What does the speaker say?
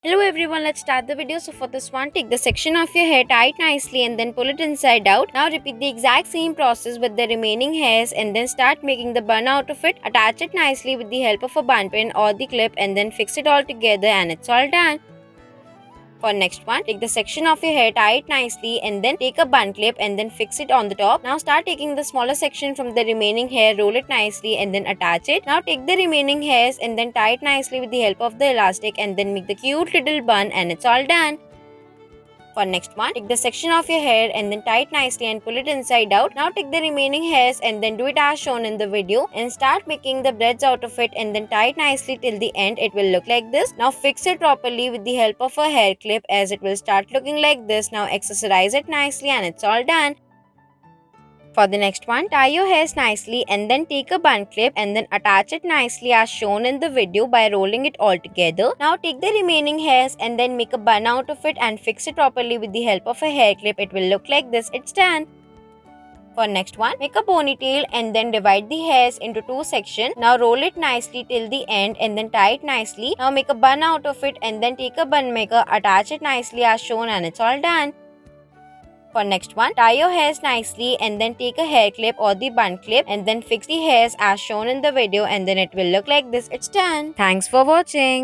Hello everyone, let's start the video. So for this one, take the section of your hair, tie it nicely and then pull it inside out. Now repeat the exact same process with the remaining hairs and then start making the bun out of it. Attach it nicely with the help of a bun pin or the clip and then fix it all together and it's all done. For next one, take the section of your hair, tie it nicely and then take a bun clip and then fix it on the top. Now start taking the smaller section from the remaining hair, roll it nicely and then attach it. Now take the remaining hairs and then tie it nicely with the help of the elastic and then make the cute little bun and it's all done. For next one, take the section of your hair and then tie it nicely and pull it inside out. Now take the remaining hairs and then do it as shown in the video and start making the braids out of it and then tie it nicely till the end. It will look like this. Now fix it properly with the help of a hair clip as it will start looking like this. Now accessorize it nicely and it's all done. For the next one, tie your hairs nicely and then take a bun clip and then attach it nicely as shown in the video by rolling it all together. Now take the remaining hairs and then make a bun out of it and fix it properly with the help of a hair clip. It will look like this. It's done. For next one, make a ponytail and then divide the hairs into two sections. Now roll it nicely till the end and then tie it nicely. Now make a bun out of it and then take a bun maker, attach it nicely as shown and it's all done. For next one, tie your hairs nicely and then take a hair clip or the bun clip and then fix the hairs as shown in the video and then it will look like this. It's done. Thanks for watching.